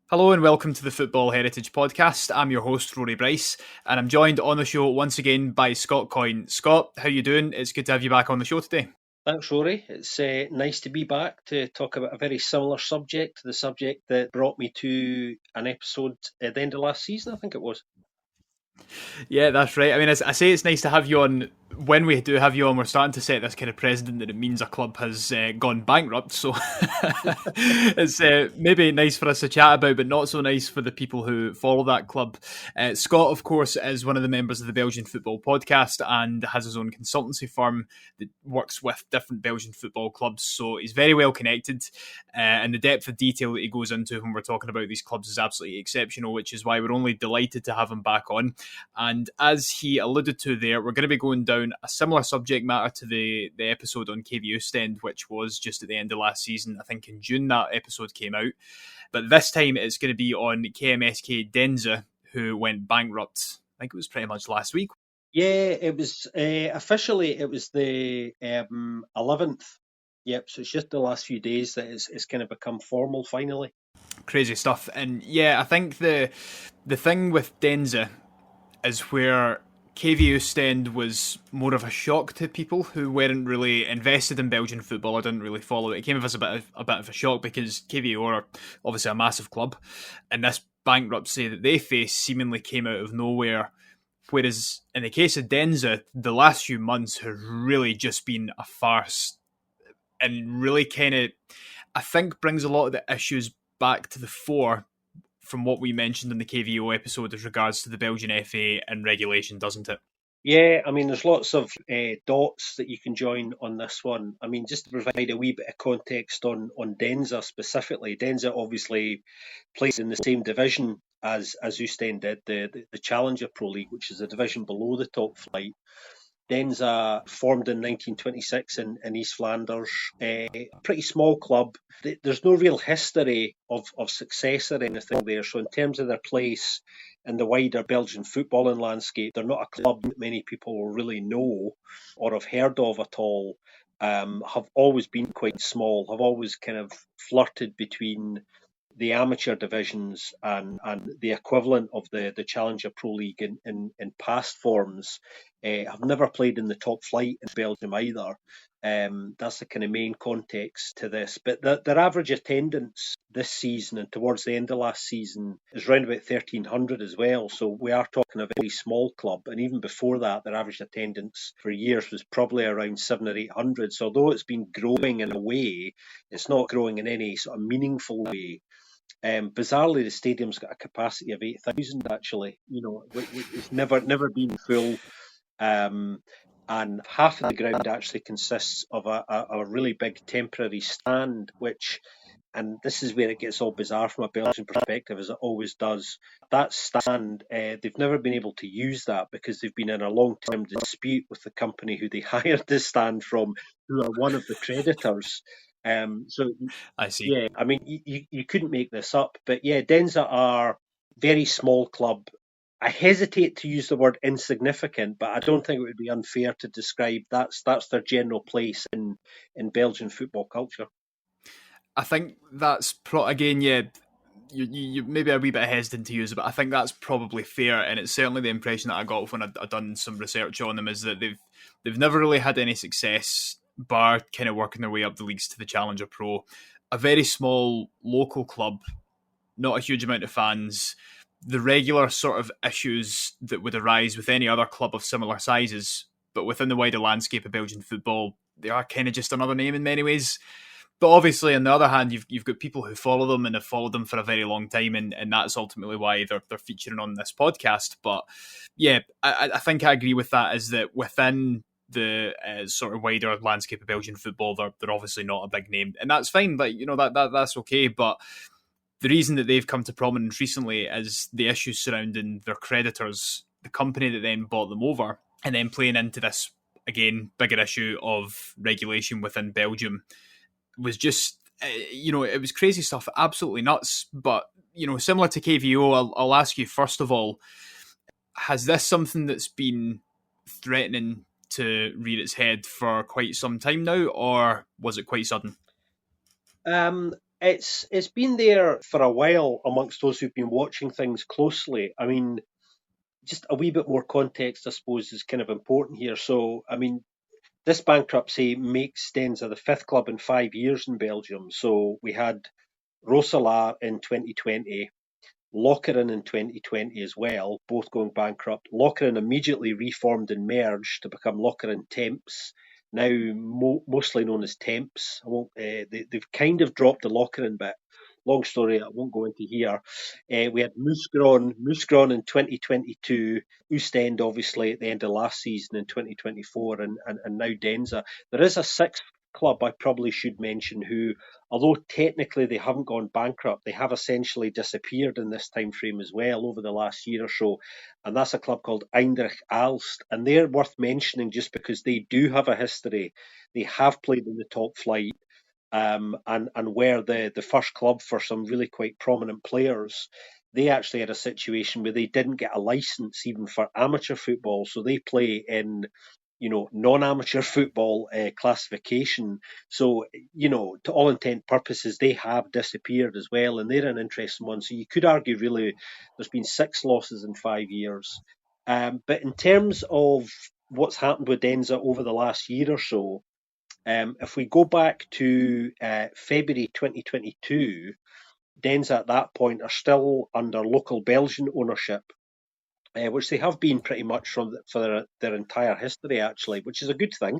Hello and welcome to the Football Heritage Podcast. I'm your host, Rory Bryce, and I'm joined on the show once again by Scott Coyne. Scott, how you doing? It's good to have you back on the show today. Thanks, Rory. It's nice to be back to talk about a very similar subject, the subject that brought me to an episode at the end of last season, I think it was. Yeah, that's right. I mean, as I say, it's nice to have you on. When we do have you on, we're starting to set this kind of precedent that it means a club has gone bankrupt. So it's maybe nice for us to chat about, but not so nice for the people who follow that club. Scott, of course, is one of the members of the Belgian Football Podcast and has his own consultancy firm that works with different Belgian football clubs. So he's very well connected, and the depth of detail that he goes into when we're talking about these clubs is absolutely exceptional, which is why we're only delighted to have him back on. And as he alluded to there, we're going to be going down a similar subject matter to the episode on KV Ostend, which was just at the end of last season. I think in June that episode came out. But this time it's going to be on KMSK Deinze, who went bankrupt. I think it was pretty much last week. Yeah, it was officially, it was the 11th. Yep, so it's just the last few days that it's kind of become formal finally. Crazy stuff. And yeah, I think the thing with Deinze is where KV Ostend was more of a shock to people who weren't really invested in Belgian football or didn't really follow it. It came as a bit of a shock because KVO are obviously a massive club, and this bankruptcy that they faced seemingly came out of nowhere. Whereas in the case of Deinze, the last few months have really just been a farce, and really kind of, I think, brings a lot of the issues back to the fore from what we mentioned in the KVO episode as regards to the Belgian FA and regulation, doesn't it? Yeah, I mean, there's lots of dots that you can join on this one. I mean, just to provide a wee bit of context on Deinze specifically, Deinze obviously plays in the same division as Ostend did, the Challenger Pro League, which is a division below the top flight. Deinze formed in 1926 in East Flanders, a pretty small club. There's no real history of success or anything there. So in terms of their place in the wider Belgian footballing landscape, they're not a club that many people will really know or have heard of at all. Have always been quite small, have always kind of flirted between the amateur divisions and the equivalent of the Challenger Pro League in past forms. Have never played in the top flight in Belgium either. That's the kind of main context to this. But their average attendance this season and towards the end of last season is around about 1,300 as well. So we are talking a very small club. And even before that, their average attendance for years was probably around 700 or 800. So although it's been growing in a way, it's not growing in any sort of meaningful way. Bizarrely, the stadium's got a capacity of 8,000. Actually, it's never been full, and half of the ground actually consists of a really big temporary stand, which, and this is where it gets all bizarre from a Belgian perspective, as it always does. That stand, they've never been able to use that because they've been in a long-term dispute with the company who they hired the stand from, who are one of the creditors. So I see. yeah, I mean, you couldn't make this up, but yeah, Deinze are very small club. I hesitate to use the word insignificant, but I don't think it would be unfair to describe that's their general place in Belgian football culture. I think that's again, yeah. You maybe a wee bit hesitant to use it, but I think that's probably fair, and it's certainly the impression that I got when I'd done some research on them is that they've never really had any success, bar kind of working their way up the leagues to the Challenger Pro. A very small local club, not a huge amount of fans. The regular sort of issues that would arise with any other club of similar sizes, but within the wider landscape of Belgian football, they are kind of just another name in many ways. But obviously, on the other hand, you've got people who follow them and have followed them for a very long time, and that's ultimately why they're featuring on this podcast. But yeah, I think I agree with that. Is that within the sort of wider landscape of Belgian football, they're obviously not a big name, and that's fine. Like that's okay. But the reason that they've come to prominence recently is the issues surrounding their creditors, the company that then bought them over, and then playing into this again bigger issue of regulation within Belgium. Was just, it was crazy stuff, absolutely nuts. But, similar to KVO, I'll ask you first of all, has this something that's been threatening to rear its head for quite some time now, or was it quite sudden? It's been there for a while amongst those who've been watching things closely. I mean, just a wee bit more context, I suppose, is kind of important here. So, I mean, this bankruptcy makes Deinze the fifth club in 5 years in Belgium. So we had Roeselare in 2020, Lokeren in 2020 as well, both going bankrupt. Lokeren immediately reformed and merged to become Lokeren Temps, now mostly known as Temps. I won't, they've kind of dropped the Lokeren bit. Long story, I won't go into here. We had Mouscron in 2022, Oostend obviously at the end of last season in 2024, and now Deinze. There is a sixth club I probably should mention who, although technically they haven't gone bankrupt, they have essentially disappeared in this time frame as well over the last year or so. And that's a club called Eindhoven Aalst. And they're worth mentioning just because they do have a history. They have played in the top flight, and were the first club for some really quite prominent players. They actually had a situation where they didn't get a license even for amateur football. So they play in non-amateur football classification. So, to all intent purposes, they have disappeared as well, and they're an interesting one. So you could argue, really, there's been 6 losses in 5 years. But in terms of what's happened with Deinze over the last year or so, if we go back to February 2022, Deinze at that point are still under local Belgian ownership, which they have been pretty much for their entire history, actually, which is a good thing.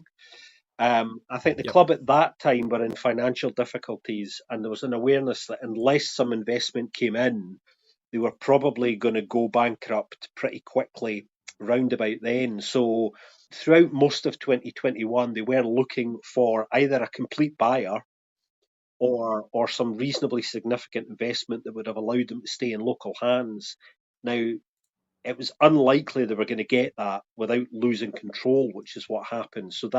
I think the club at that time were in financial difficulties, and there was an awareness that unless some investment came in, they were probably going to go bankrupt pretty quickly round about then. So throughout most of 2021, they were looking for either a complete buyer or some reasonably significant investment that would have allowed them to stay in local hands. Now, it was unlikely they were going to get that without losing control, which is what happened. So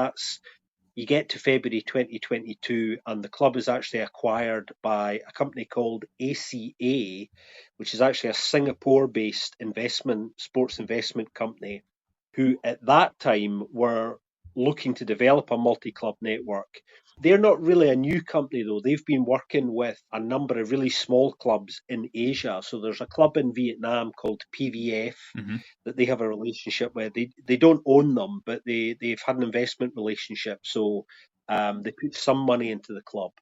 you get to February 2022, and the club is actually acquired by a company called ACA, which is actually a Singapore-based sports investment company, who at that time were looking to develop a multi-club network. They're not really a new company, though. They've been working with a number of really small clubs in Asia. So there's a club in Vietnam called PVF that they have a relationship with. They don't own them, but they've had an investment relationship. So they put some money into the club.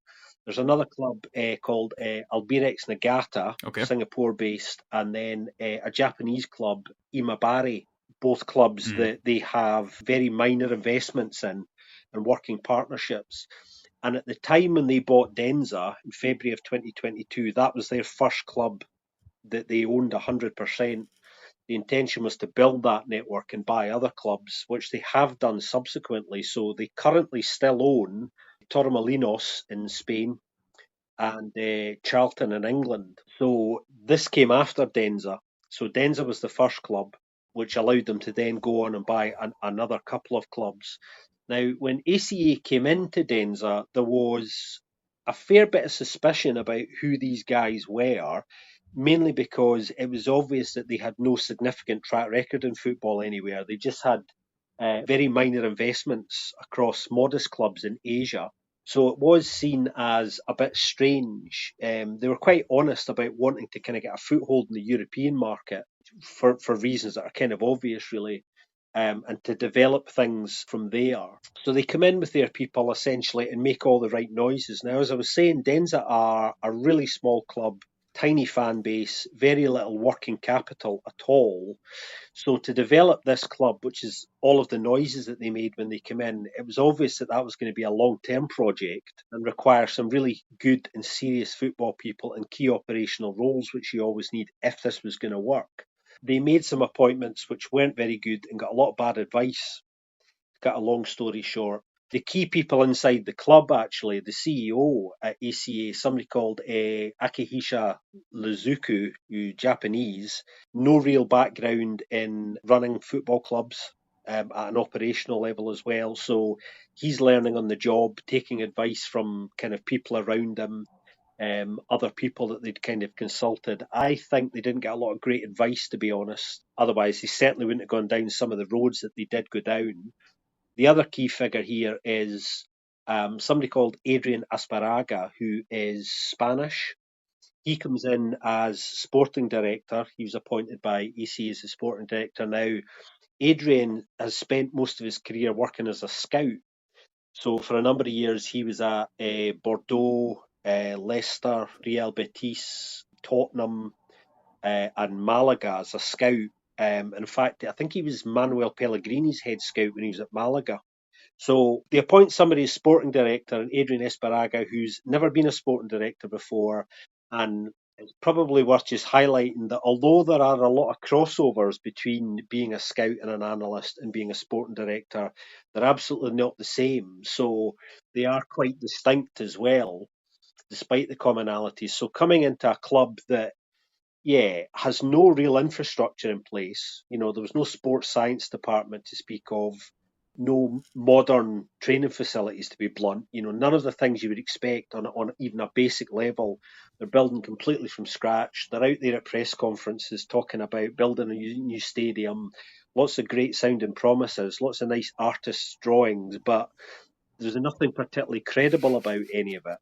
There's another club called Albirex Niigata, Singapore-based, and then a Japanese club, Imabari, both clubs that they have very minor investments in and working partnerships. And at the time when they bought Deinze in February of 2022, that was their first club that they owned 100%. The intention was to build that network and buy other clubs, which they have done subsequently. So they currently still own Torremolinos in Spain and Charlton in England. So this came after Deinze. So Deinze was the first club, which allowed them to then go on and buy another couple of clubs. Now, when ACA came into Deinze, there was a fair bit of suspicion about who these guys were, mainly because it was obvious that they had no significant track record in football anywhere. They just had very minor investments across modest clubs in Asia. So it was seen as a bit strange. They were quite honest about wanting to kind of get a foothold in the European market for reasons that are kind of obvious, really, and to develop things from there. So they come in with their people essentially and make all the right noises. Now, as I was saying, Deinze are a really small club, tiny fan base, very little working capital at all. So to develop this club, which is all of the noises that they made when they came in, it was obvious that was going to be a long-term project and require some really good and serious football people in key operational roles, which you always need if this was going to work. They made some appointments which weren't very good and got a lot of bad advice. Got a long story short. The key people inside the club, actually, the CEO at ACA, somebody called Akihisa Lizuku, who Japanese, no real background in running football clubs at an operational level as well. So he's learning on the job, taking advice from kind of people around him, other people that they'd kind of consulted. I think they didn't get a lot of great advice, to be honest. Otherwise, they certainly wouldn't have gone down some of the roads that they did go down. The other key figure here is somebody called Adrian Asparaga, who is Spanish. He comes in as sporting director. He was appointed by AC as the sporting director. Now, Adrian has spent most of his career working as a scout. So for a number of years, he was at Bordeaux, Leicester, Real Betis, Tottenham, and Malaga as a scout. In fact, I think he was Manuel Pellegrini's head scout when he was at Malaga. So they appoint somebody as sporting director, Adrian Esparaga, who's never been a sporting director before. And it's probably worth just highlighting that although there are a lot of crossovers between being a scout and an analyst and being a sporting director, they're absolutely not the same. So they are quite distinct as well, despite the commonalities. So coming into a club that has no real infrastructure in place. There was no sports science department to speak of, no modern training facilities, to be blunt. None of the things you would expect on even a basic level. They're building completely from scratch. They're out there at press conferences talking about building a new stadium, lots of great sounding promises, lots of nice artists' drawings, but there's nothing particularly credible about any of it.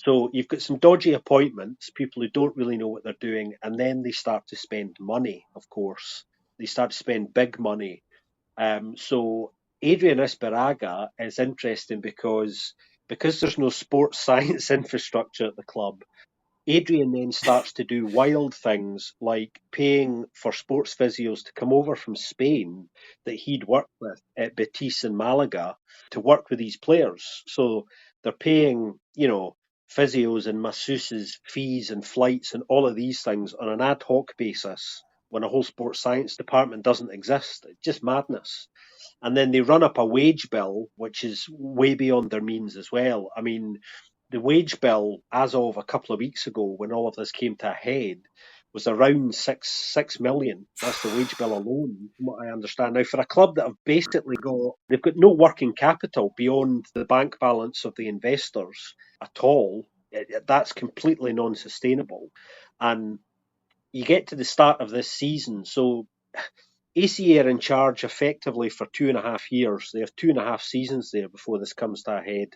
So you've got some dodgy appointments, people who don't really know what they're doing, and then they start to spend money, of course. They start to spend big money. So Adrian Esperaga is interesting because there's no sports science infrastructure at the club. Adrian then starts to do wild things like paying for sports physios to come over from Spain that he'd worked with at Betis and Malaga to work with these players. So they're paying, physios and masseuses fees and flights and all of these things on an ad hoc basis when a whole sports science department doesn't exist. It's just madness. And then they run up a wage bill, which is way beyond their means as well. I mean, the wage bill, as of a couple of weeks ago, when all of this came to a head, was around 6 million. That's the wage bill alone, from what I understand. Now, for a club that they've got no working capital beyond the bank balance of the investors at all. That's completely non-sustainable. And you get to the start of this season, so ACA are in charge effectively for 2.5 years. They have 2.5 seasons there before this comes to a head.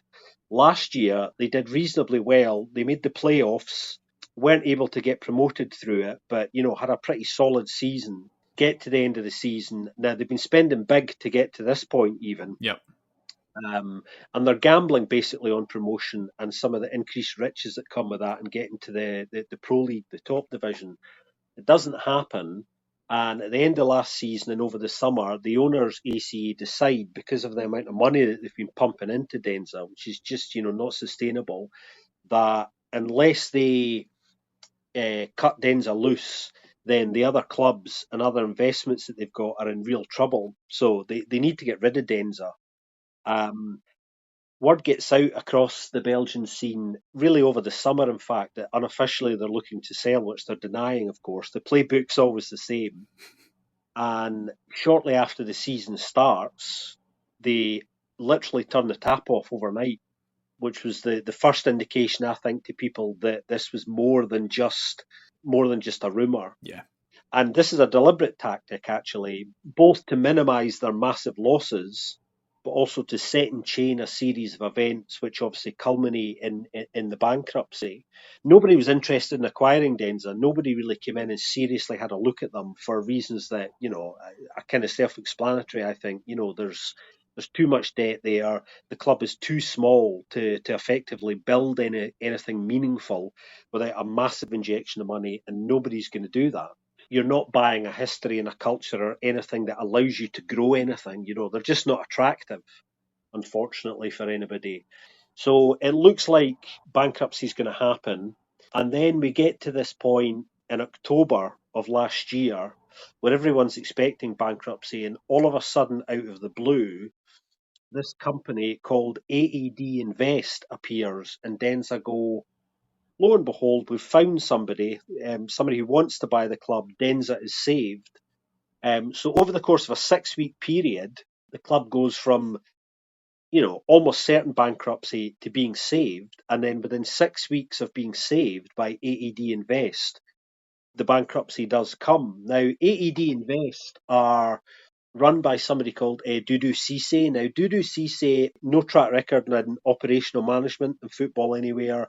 Last year, they did reasonably well. They made the playoffs, weren't able to get promoted through it, but, had a pretty solid season. Get to the end of the season. Now, they've been spending big to get to this point even. Yep. And they're gambling basically on promotion and some of the increased riches that come with that and getting to the Pro League, the top division. It doesn't happen. And at the end of last season and over the summer, the owners, ACA, decide, because of the amount of money that they've been pumping into Deinze, which is just, not sustainable, that unless they cut Deinze loose, then the other clubs and other investments that they've got are in real trouble. So they need to get rid of Deinze. Word gets out across the Belgian scene really over the summer, in fact, that unofficially they're looking to sell, which they're denying, of course. The playbook's always the same. And shortly after the season starts, they literally turn the tap off overnight, which was the first indication, I think, to people that this was more than just a rumour. Yeah. And this is a deliberate tactic, actually, both to minimise their massive losses, but also to set in chain a series of events which obviously culminate in the bankruptcy. Nobody was interested in acquiring Deinze. Nobody really came in and seriously had a look at them for reasons that, are kind of self-explanatory, I think. There's too much debt there. The club is too small to effectively build anything meaningful without a massive injection of money, and nobody's going to do that. You're not buying a history and a culture or anything that allows you to grow anything. They're just not attractive, unfortunately, for anybody. So it looks like bankruptcy is going to happen. And then we get to this point in October of last year where everyone's expecting bankruptcy, and all of a sudden, out of the blue, this company called AED Invest appears, and Deinze go, lo and behold, we've found somebody who wants to buy the club. Deinze is saved. So over the course of a 6-week period, the club goes from, almost certain bankruptcy to being saved. And then within 6 weeks of being saved by AED Invest, the bankruptcy does come. Now, AED Invest are run by somebody called Dudu Cisse. Now, Dudu Cisse, no track record in operational management in football anywhere.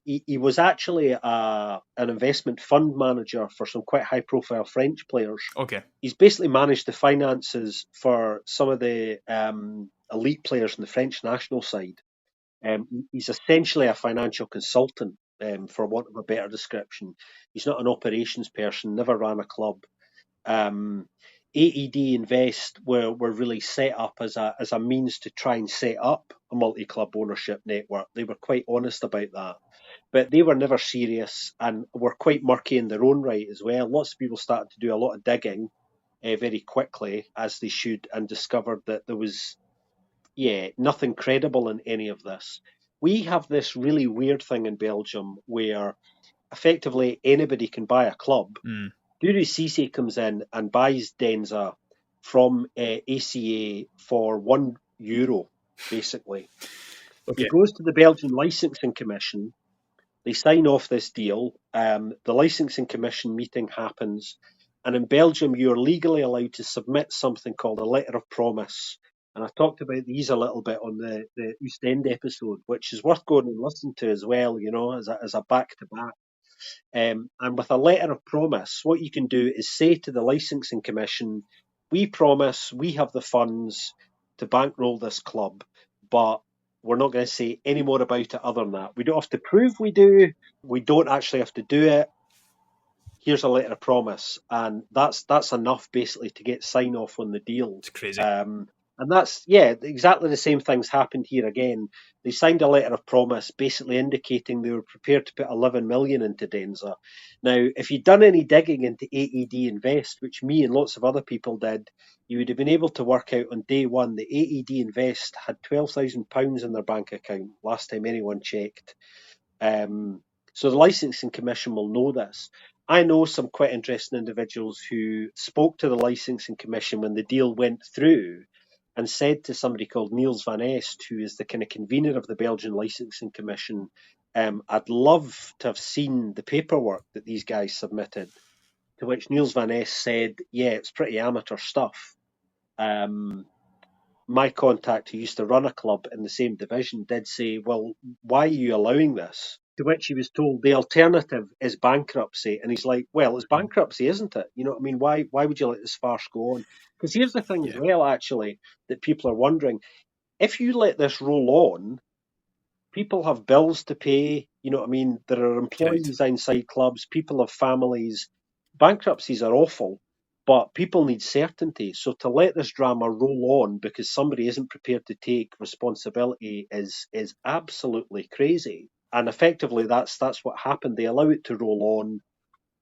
He was actually an investment fund manager for some quite high-profile French players. Okay. He's basically managed the finances for some of the elite players in the French national side. He's essentially a financial consultant, for want of a better description. He's not an operations person, never ran a club. AED Invest were really set up as a means to try and set up a multi-club ownership network. They were quite honest about that. But they were never serious and were quite murky in their own right as well. Lots of people started to do a lot of digging very quickly, as they should, and discovered that there was, nothing credible in any of this. We have this really weird thing in Belgium where effectively anybody can buy a club. Dudu Cisse comes in and buys Deinze from ACA for €1, basically. Okay. He goes to the Belgian Licensing Commission. They sign off this deal. The Licensing Commission meeting happens. And in Belgium, you're legally allowed to submit something called a letter of promise. And I talked about these a little bit on the East End episode, which is worth going and listening to as well, as a back-to-back. And with a letter of promise, what you can do is say to the Licensing Commission, we promise we have the funds to bankroll this club, but we're not going to say any more about it other than that. We don't have to prove we do. We don't actually have to do it. Here's a letter of promise. And that's enough basically to get sign off on the deal. It's crazy. And that's, exactly the same things happened here again. They signed a letter of promise basically indicating they were prepared to put 11 million into Deinze. Now, if you'd done any digging into AED Invest, which me and lots of other people did, you would have been able to work out on day one that AED Invest had £12,000 in their bank account last time anyone checked. So the Licensing Commission will know this. I know some quite interesting individuals who spoke to the Licensing Commission when the deal went through and said to somebody called Niels van Est, who is the kind of convener of the Belgian Licensing Commission, I'd love to have seen the paperwork that these guys submitted, to which Niels van Est said, it's pretty amateur stuff. My contact who used to run a club in the same division did say, well, why are you allowing this? To which he was told the alternative is bankruptcy. And he's like, well, it's bankruptcy, isn't it? You know what I mean? Why would you let this farce go on? Because here's the thing as well, actually, that people are wondering. If you let this roll on, people have bills to pay. You know what I mean? There are employees inside clubs. People have families. Bankruptcies are awful, but people need certainty. So to let this drama roll on because somebody isn't prepared to take responsibility is absolutely crazy. And effectively, that's what happened. They allow it to roll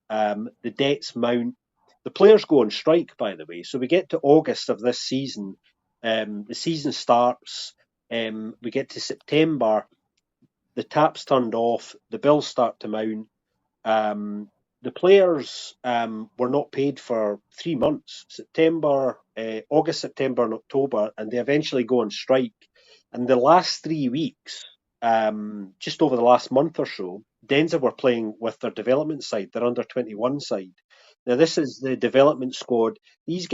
on. The debts mount. The players go on strike, by the way. So we get to August of this season. The season starts. We get to September. The tap's turned off. The bills start to mount. The players were not paid for 3 months. August, September, and October, and they eventually go on strike. And the last 3 weeks, just over the last month or so, Deinze were playing with their development side, their under-21 side. Now, this is the development squad. These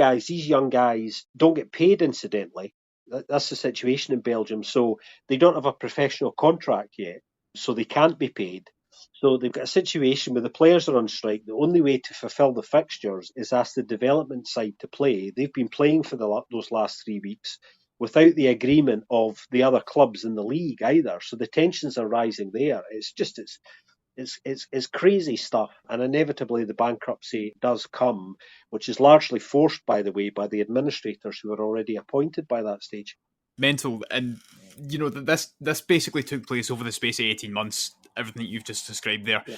young guys, don't get paid, incidentally. That's the situation in Belgium. So they don't have a professional contract yet, so they can't be paid. So they've got a situation where the players are on strike. The only way to fulfil the fixtures is ask the development side to play. They've been playing for those last 3 weeks without the agreement of the other clubs in the league either. So the tensions are rising there. It's crazy stuff. And inevitably the bankruptcy does come, which is largely forced, by the way, by the administrators who are already appointed by that stage. Mental. And, this basically took place over the space of 18 months, everything that you've just described there. Yeah.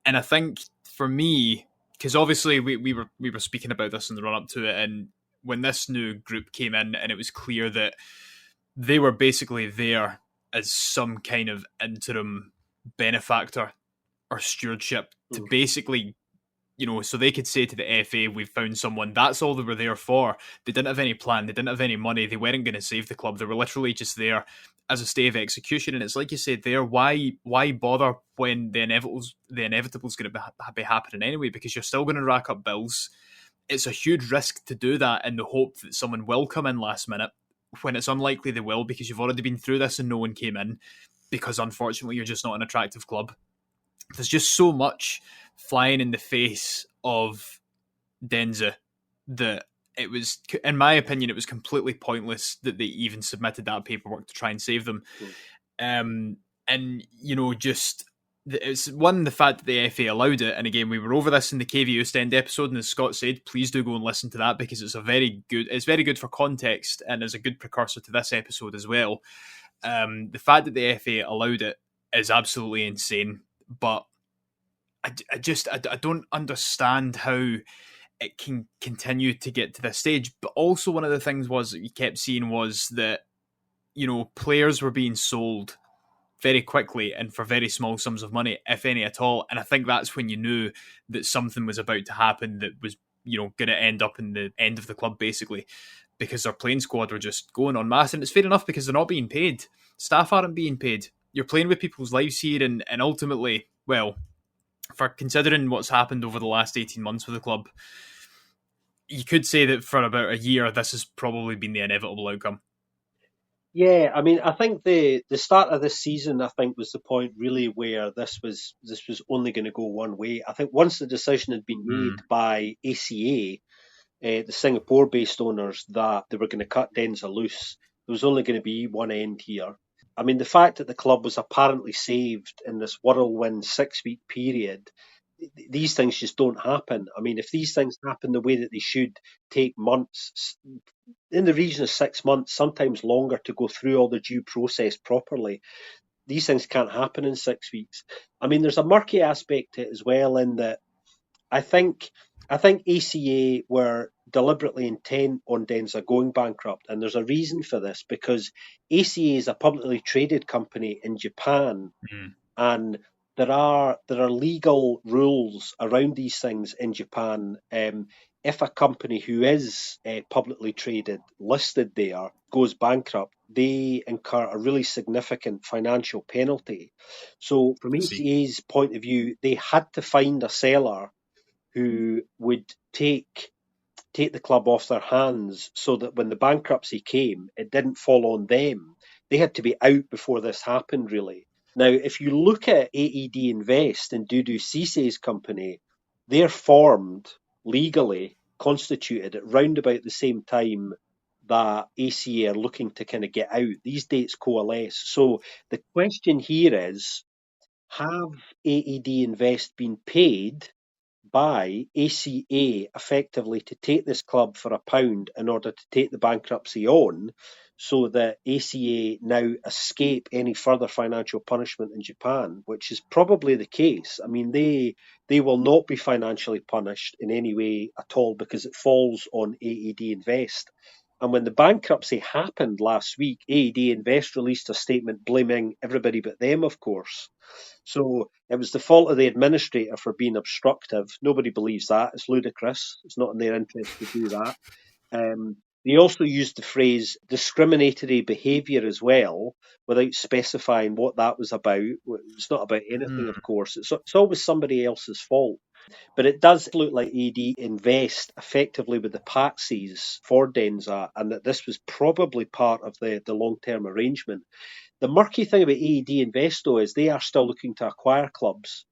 And I think for me, because obviously we were speaking about this in the run-up to it, and when this new group came in and it was clear that they were basically there as some kind of interim benefactor or stewardship to basically, so they could say to the FA, we've found someone. That's all they were there for. They didn't have any plan. They didn't have any money. They weren't going to save the club. They were literally just there as a stay of execution. And it's like you said there, why bother when the inevitable's going to be happening anyway? Because you're still going to rack up bills. it's a huge risk to do that in the hope that someone will come in last minute, when it's unlikely they will, because you've already been through this and no one came in, because unfortunately you're just not an attractive club. There's just so much flying in the face of Deinze that it was, in my opinion, it was completely pointless that they even submitted that paperwork to try and save them. And, you know, just, it's one, the fact that the FA allowed it, and again, we were over this in the KV Ostend episode, and as Scott said, please do go and listen to that, because it's very good for context, and is a good precursor to this episode as well. The fact that the FA allowed it is absolutely insane, but I don't understand how it can continue to get to this stage. But also, one of the things was that you kept seeing was that, you know, players were being sold very quickly and for very small sums of money, if any at all. And I think that's when you knew that something was about to happen that was, you know, going to end up in the end of the club, basically, because their playing squad were just going en masse. And it's fair enough, because they're not being paid. Staff aren't being paid. You're playing with people's lives here, and ultimately, well, for considering what's happened over the last 18 months with the club, you could say that for about a year, this has probably been the inevitable outcome. Yeah, I mean, I think the start of this season, I think, was the point really where this was only going to go one way. I think once the decision had been made by ACA, the Singapore-based owners, that they were going to cut Deinze loose, there was only going to be one end here. I mean, the fact that the club was apparently saved in this whirlwind 6-week period, these things just don't happen. I mean, if these things happen the way that they should, take months, in the region of 6 months, sometimes longer, to go through all the due process properly. These things can't happen in 6 weeks. I mean, there's a murky aspect to it as well, in that I think ACA were deliberately intent on Deinze going bankrupt, and there's a reason for this, because ACA is a publicly traded company in Japan, and there are legal rules around these things in Japan. If a company who is publicly traded, listed there, goes bankrupt, they incur a really significant financial penalty. So from ACA's point of view, they had to find a seller who would take the club off their hands, so that when the bankruptcy came, it didn't fall on them. They had to be out before this happened, really. Now, if you look at AED Invest and Dudu Cisse's company, they're formed legally, constituted at round about the same time that ACA are looking to kind of get out. These dates coalesce. So the question here is, have AED Invest been paid by ACA effectively to take this club for £1 in order to take the bankruptcy on, so that ACA now escape any further financial punishment in Japan, which is probably the case. I mean, they will not be financially punished in any way at all, because it falls on AED Invest. And when the bankruptcy happened last week, AED Invest released a statement blaming everybody but them, of course. So it was the fault of the administrator for being obstructive. Nobody believes that. It's ludicrous. It's not in their interest to do that. They also used the phrase discriminatory behaviour as well, without specifying what that was about. It's not about anything, of course. It's always somebody else's fault. But it does look like AD Invest effectively with the patsies for Deinze, and that this was probably part of the long-term arrangement. The murky thing about AED Invest, though, is they are still looking to acquire clubs.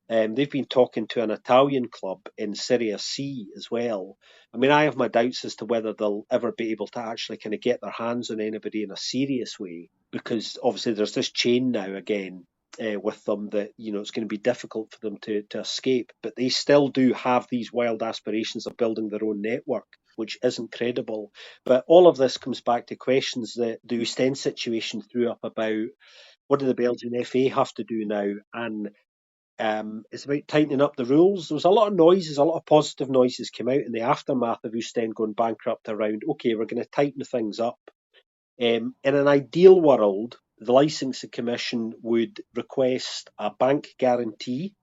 They've been talking to an Italian club in Serie C as well. I mean, I have my doubts as to whether they'll ever be able to actually kind of get their hands on anybody in a serious way, because obviously there's this chain now again with them that, you know, it's going to be difficult for them to escape. But they still do have these wild aspirations of building their own network, which isn't credible. But all of this comes back to questions that the Ostend situation threw up about what do the Belgian FA have to do now, and it's about tightening up the rules. There was a lot of noises, a lot of positive noises came out in the aftermath of Ostend going bankrupt around, okay, we're going to tighten things up. In an ideal world, the Licensing Commission would request a bank guarantee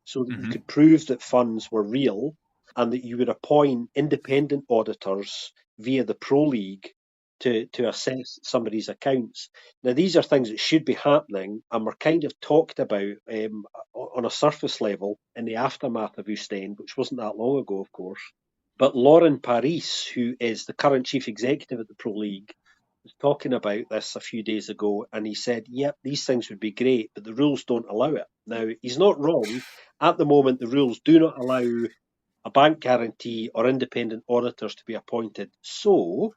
so that you could prove that funds were real, and that you would appoint independent auditors via the Pro League to assess somebody's accounts. Now, these are things that should be happening and were kind of talked about on a surface level in the aftermath of Ostend, which wasn't that long ago, of course. But Lauren Paris, who is the current chief executive of the Pro League, was talking about this a few days ago, and he said, yep, these things would be great, but the rules don't allow it. Now, he's not wrong. At the moment, the rules do not allow a bank guarantee or independent auditors to be appointed. So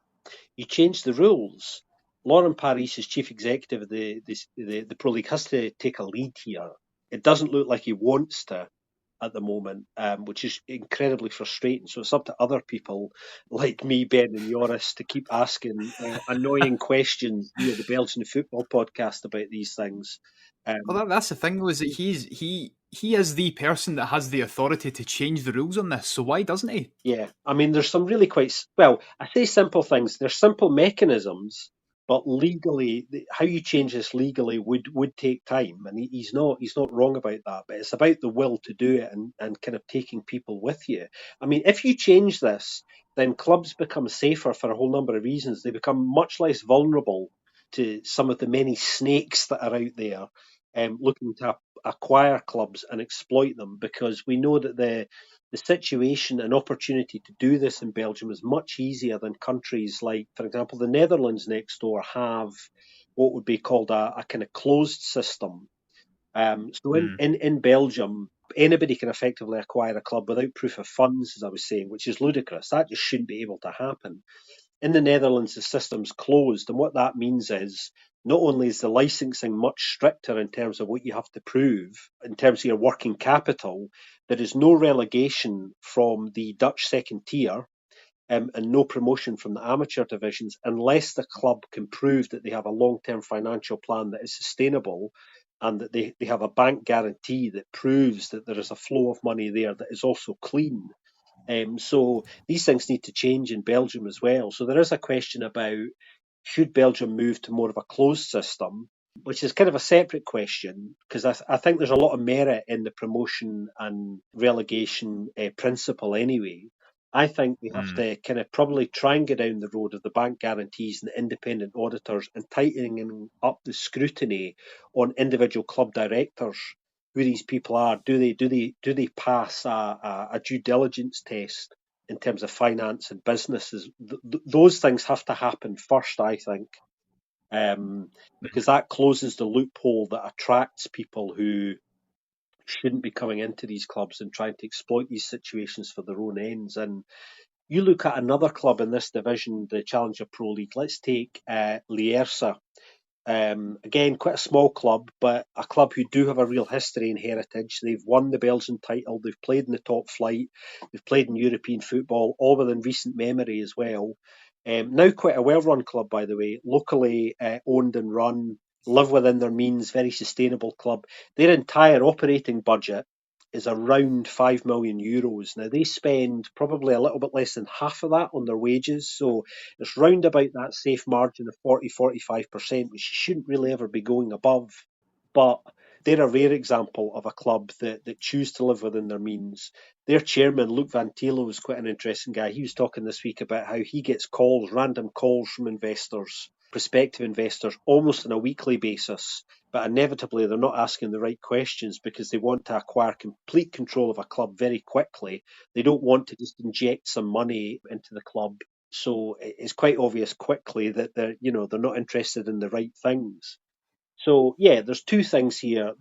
you change the rules. Lauren Paris, as chief executive of the Pro League, has to take a lead here. It doesn't look like he wants to at the moment, which is incredibly frustrating. So it's up to other people like me, Ben and Joris, to keep asking annoying questions via the Belgian Football Podcast about these things. Well, that's the thing, though, is that he is the person that has the authority to change the rules on this. So why doesn't he? Yeah, I mean, there's some really well, I say simple things. There's simple mechanisms, but legally, how you change this legally would take time, and he's not wrong about that. But it's about the will to do it and kind of taking people with you. I mean, if you change this, then clubs become safer for a whole number of reasons. They become much less vulnerable to some of the many snakes that are out there, looking to acquire clubs and exploit them, because we know that the situation and opportunity to do this in Belgium is much easier than countries like, for example, the Netherlands next door have what would be called a kind of closed system. So in Belgium, anybody can effectively acquire a club without proof of funds, as I was saying, which is ludicrous. That just shouldn't be able to happen. In the Netherlands, the system's closed, and what that means is not only is the licensing much stricter in terms of what you have to prove, in terms of your working capital, there is no relegation from the Dutch second tier, and no promotion from the amateur divisions unless the club can prove that they have a long-term financial plan that is sustainable and that they have a bank guarantee that proves that there is a flow of money there that is also clean. So these things need to change in Belgium as well. So there is a question about, should Belgium move to more of a closed system, which is kind of a separate question, because I think there's a lot of merit in the promotion and relegation principle anyway. I think we have to kind of probably try and get down the road of the bank guarantees and the independent auditors and tightening up the scrutiny on individual club directors, who these people are. Do they pass a due diligence test in terms of finance and businesses? Those things have to happen first, I think, because that closes the loophole that attracts people who shouldn't be coming into these clubs and trying to exploit these situations for their own ends. And you look at another club in this division, the Challenger Pro League. Let's take Lierse. Again, quite a small club, but a club who do have a real history and heritage. They've won the Belgian title. They've played in the top flight. They've played in European football, all within recent memory as well. Now quite a well-run club, by the way, locally owned and run, live within their means, very sustainable club. Their entire operating budget is around €5 million. Now, they spend probably a little bit less than half of that on their wages, so it's round about that safe margin of 40-45%, which shouldn't really ever be going above. But they're a rare example of a club that choose to live within their means. Their chairman, Luc Van Tilo, was quite an interesting guy. He was talking this week about how he gets random calls from investors, prospective investors, almost on a weekly basis. But inevitably, they're not asking the right questions because they want to acquire complete control of a club very quickly. They don't want to just inject some money into the club. So it's quite obvious quickly that they're not interested in the right things. So yeah, there's two things here.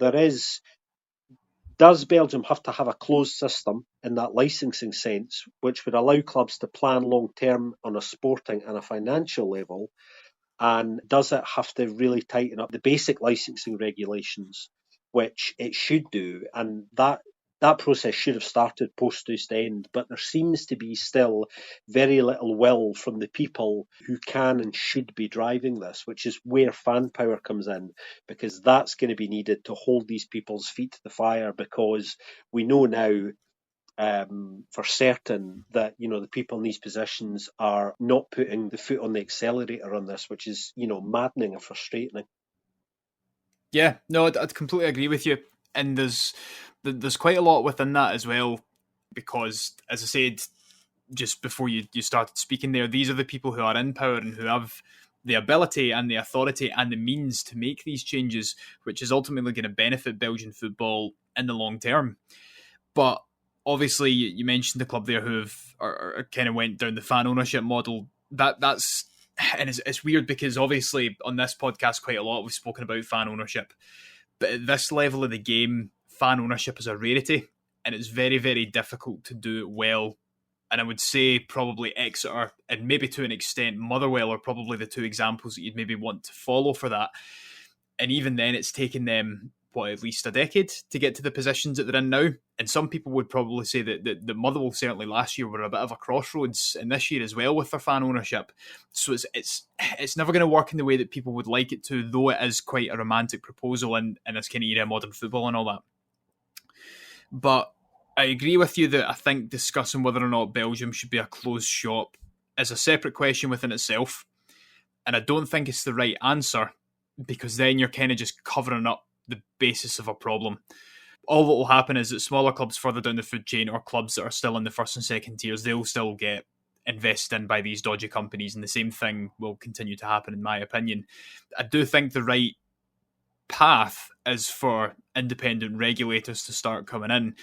Does Belgium have to have a closed system in that licensing sense, which would allow clubs to plan long term on a sporting and a financial level? And does it have to really tighten up the basic licensing regulations, which it should do? And that process should have started post-Ostend, but there seems to be still very little will from the people who can and should be driving this, which is where fan power comes in, because that's going to be needed to hold these people's feet to the fire, because we know now for certain that the people in these positions are not putting the foot on the accelerator on this, which is maddening and frustrating. Yeah, no, I'd completely agree with you, and there's quite a lot within that as well, because as I said just before you started speaking there, these are the people who are in power and who have the ability and the authority and the means to make these changes, which is ultimately going to benefit Belgian football in the long term. But obviously you mentioned the club there who have kind of went down the fan ownership model. That's and it's weird because obviously on this podcast quite a lot we've spoken about fan ownership, but at this level of the game, fan ownership is a rarity, and it's very, very difficult to do it well. And I would say probably Exeter and maybe to an extent Motherwell are probably the two examples that you'd maybe want to follow for that. And even then, it's taken them, at least a decade to get to the positions that they're in now. And some people would probably say that Motherwell certainly last year were a bit of a crossroads, and this year as well with their fan ownership. So it's never going to work in the way that people would like it to, though it is quite a romantic proposal in this kind of era of modern football and all that. But I agree with you that I think discussing whether or not Belgium should be a closed shop is a separate question within itself. And I don't think it's the right answer, because then you're kind of just covering up the basis of a problem. All that will happen is that smaller clubs further down the food chain, or clubs that are still in the first and second tiers, they'll still get invested in by these dodgy companies, and the same thing will continue to happen, in my opinion. I do think the right path is for independent regulators to start coming in,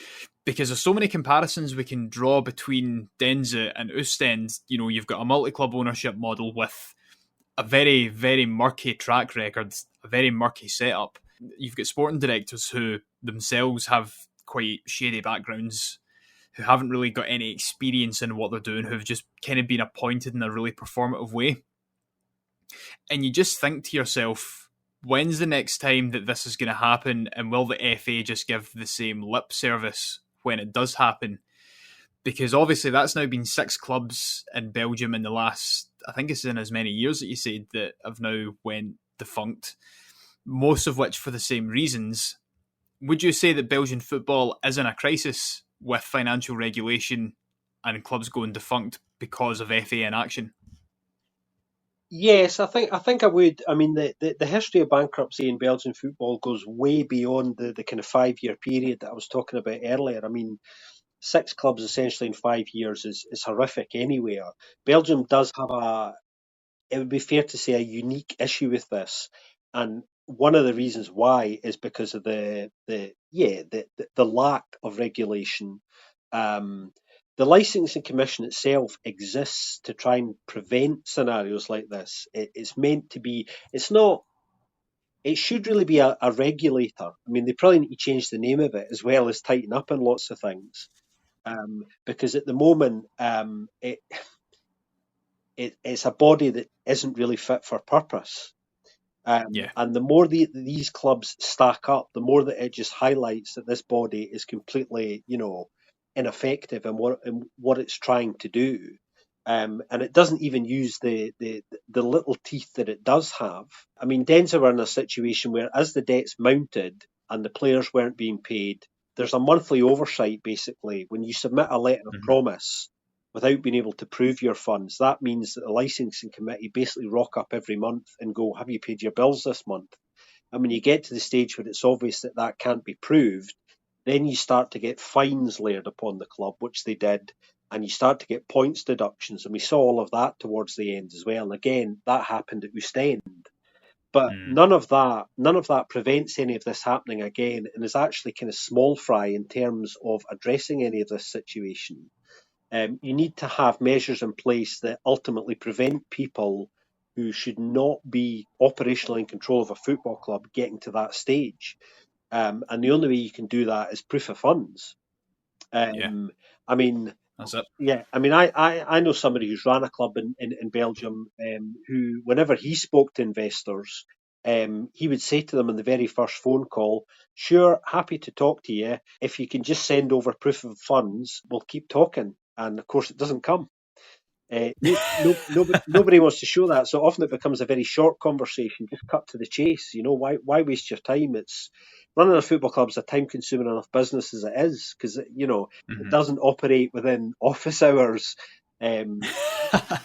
because there's so many comparisons we can draw between Deinze and Oostende. You know, you've got a multi-club ownership model with a very, very murky track record, a very murky setup. You've got sporting directors who themselves have quite shady backgrounds, who haven't really got any experience in what they're doing, who've just kind of been appointed in a really performative way. And you just think to yourself, when's the next time that this is going to happen? And will the FA just give the same lip service when it does happen? Because obviously that's now been 6 clubs in Belgium in the last, I think it's in as many years that you said, that have now went defunct, most of which for the same reasons. Would you say that Belgian football is in a crisis with financial regulation and clubs going defunct because of FA inaction? Yes, I think I would. I mean, the history of bankruptcy in Belgian football goes way beyond the kind of 5-year period that I was talking about earlier. I mean, 6 clubs essentially in 5 years is horrific anywhere. Belgium does have it would be fair to say, a unique issue with this, and one of the reasons why is because of the lack of regulation. The licensing commission itself exists to try and prevent scenarios like this. It's meant to be. It's not. It should really be a regulator. I mean, they probably need to change the name of it as well as tighten up on lots of things, because at the moment, it's a body that isn't really fit for purpose. And the more these clubs stack up, the more that it just highlights that this body is completely, ineffective in what it's trying to do. And it doesn't even use the little teeth that it does have. I mean, Deinze were in a situation where, as the debts mounted and the players weren't being paid, there's a monthly oversight, basically. When you submit a letter of promise without being able to prove your funds, that means that the licensing committee basically rock up every month and go, have you paid your bills this month? And when you get to the stage where it's obvious that that can't be proved, then you start to get fines layered upon the club, which they did, and you start to get points deductions. And we saw all of that towards the end as well. And again, that happened at Oostende. But none of that prevents any of this happening again, and is actually kind of small fry in terms of addressing any of this situation. You need to have measures in place that ultimately prevent people who should not be operationally in control of a football club getting to that stage. And the only way you can do that is proof of funds. I mean, that's it. Yeah, I mean, I know somebody who's ran a club in Belgium, who, whenever he spoke to investors, he would say to them in the very first phone call, sure, happy to talk to you. If you can just send over proof of funds, we'll keep talking. And of course, it doesn't come. Nobody wants to show that. So often it becomes a very short conversation, just cut to the chase. Why waste your time? It's running a football club is a time-consuming enough business as it is, because it doesn't operate within office hours. Often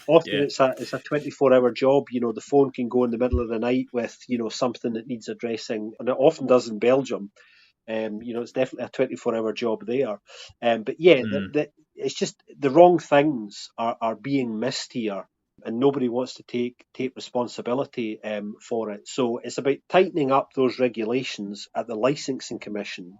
it's a 24-hour job. The phone can go in the middle of the night with something that needs addressing, and it often does in Belgium. It's definitely a 24-hour job there. But it's just the wrong things are being missed here, and nobody wants to take responsibility for it. So it's about tightening up those regulations at the licensing commission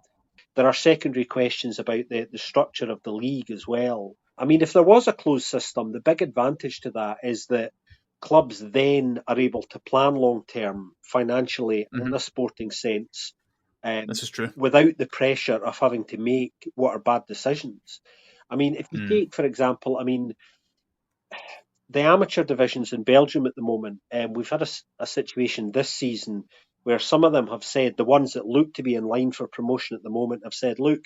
there are secondary questions about the structure of the league as well. I mean, if there was a closed system, the big advantage to that is that clubs then are able to plan long term financially and in a sporting sense, This is true. without the pressure of having to make what are bad decisions. I mean, if you take, for example, I mean, the amateur divisions in Belgium at the moment, we've had a situation this season where some of them have said, the ones that look to be in line for promotion at the moment have said, look,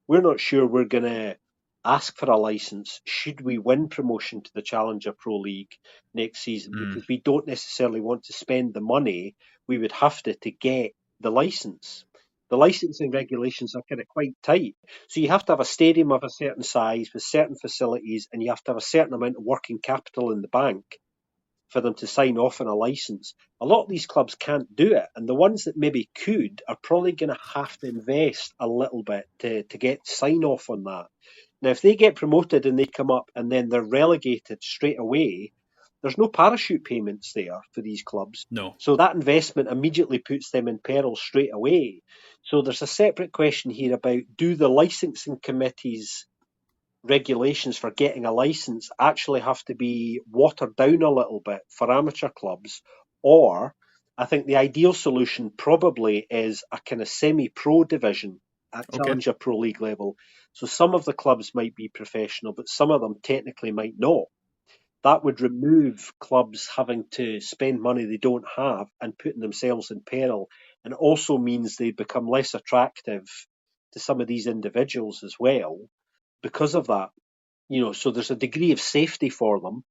we're not sure we're going to ask for a licence should we win promotion to the Challenger Pro League next season, because we don't necessarily want to spend the money we would have to get the licence. The licensing regulations are kind of quite tight. So you have to have a stadium of a certain size with certain facilities, and you have to have a certain amount of working capital in the bank for them to sign off on a license. A lot of these clubs can't do it, and the ones that maybe could are probably going to have to invest a little bit to get sign off on that. Now, if they get promoted and they come up and then they're relegated straight away, there's no parachute payments there for these clubs. No. So that investment immediately puts them in peril straight away. So there's a separate question here about, do the licensing committee's regulations for getting a license actually have to be watered down a little bit for amateur clubs? Or I think the ideal solution probably is a kind of semi-pro division at Challenger Pro League level. So some of the clubs might be professional, but some of them technically might not. That would remove clubs having to spend money they don't have and putting themselves in peril, and also means they become less attractive to some of these individuals as well because of that. So there's a degree of safety for them,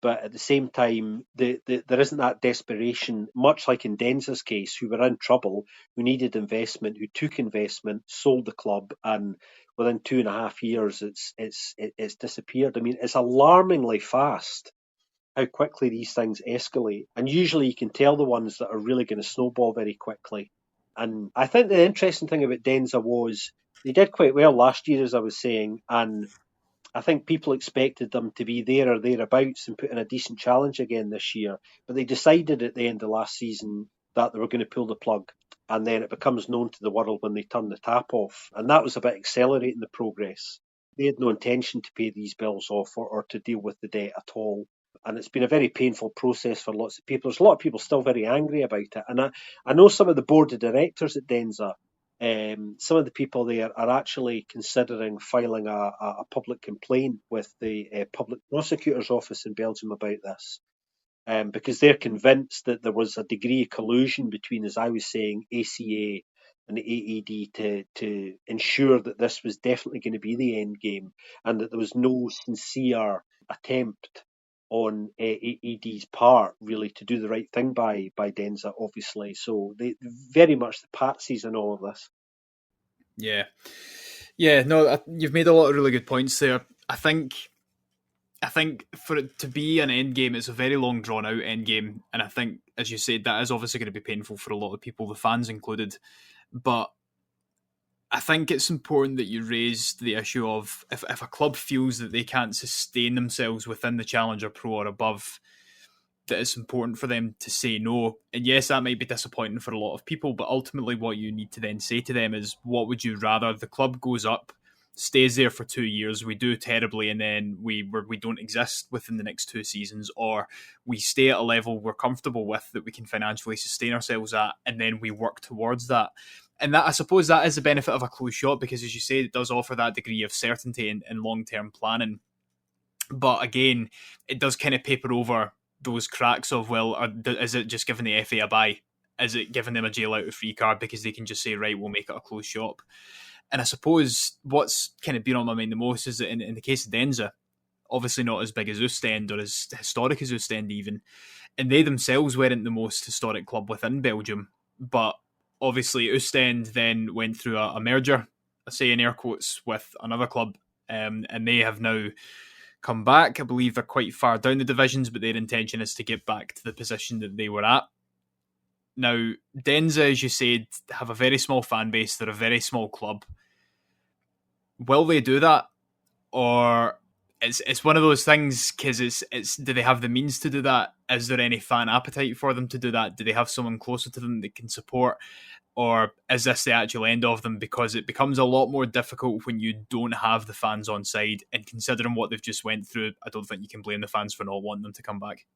but at the same time, there isn't that desperation, much like in Deinze's case, who were in trouble, who needed investment, who took investment, sold the club, and within 2.5 years, it's disappeared. I mean, it's alarmingly fast how quickly these things escalate, and usually you can tell the ones that are really going to snowball very quickly. And I think the interesting thing about Deinze was they did quite well last year, as I was saying, and I think people expected them to be there or thereabouts and put in a decent challenge again this year, but they decided at the end of last season that they were going to pull the plug, and then it becomes known to the world when they turn the tap off, and that was about accelerating the progress. They had no intention to pay these bills off or to deal with the debt at all, and it's been a very painful process for lots of people. There's a lot of people still very angry about it, and I know some of the board of directors at Deinze, some of the people there are actually considering filing a public complaint with the public prosecutor's office in Belgium about this, because they're convinced that there was a degree of collusion between, as I was saying, ACA and the AED to ensure that this was definitely going to be the end game, and that there was no sincere attempt on AED's part really to do the right thing by Deinze, obviously. So they very much the patsies in all of this. Yeah, no, you've made a lot of really good points there. I think for it to be an end game, it's a very long drawn out end game, and I think, as you said, that is obviously going to be painful for a lot of people, the fans included. But I think it's important that you raised the issue of if a club feels that they can't sustain themselves within the Challenger Pro or above, that it's important for them to say no. And yes, that might be disappointing for a lot of people, but ultimately what you need to then say to them is, what would you rather? The club goes up, stays there for 2 years, we do terribly, and then we don't exist within the next 2 seasons, or we stay at a level we're comfortable with that we can financially sustain ourselves at, and then we work towards that. And that, I suppose, that is the benefit of a close shot, because, as you say, it does offer that degree of certainty and long-term planning. But again, it does kind of paper over those cracks of, well, is it just giving the FA a buy? Is it giving them a jail out of free card because they can just say, right, we'll make it a closed shop? And I suppose what's kind of been on my mind the most is that in the case of Deinze, obviously not as big as Ostend or as historic as Ostend even, and they themselves weren't the most historic club within Belgium, but obviously Ostend then went through a merger, I say in air quotes, with another club, and they have now come back. I believe they're quite far down the divisions, but their intention is to get back to the position that they were at. Now, Deinze, as you said, have a very small fan base. They're a very small club. Will they do that? Or it's one of those things, because it's do they have the means to do that? Is there any fan appetite for them to do that? Do they have someone closer to them that can support? or is this the actual end of them? Because it becomes a lot more difficult when you don't have the fans on side, and considering what they've just went through, I don't think you can blame the fans for not wanting them to come back.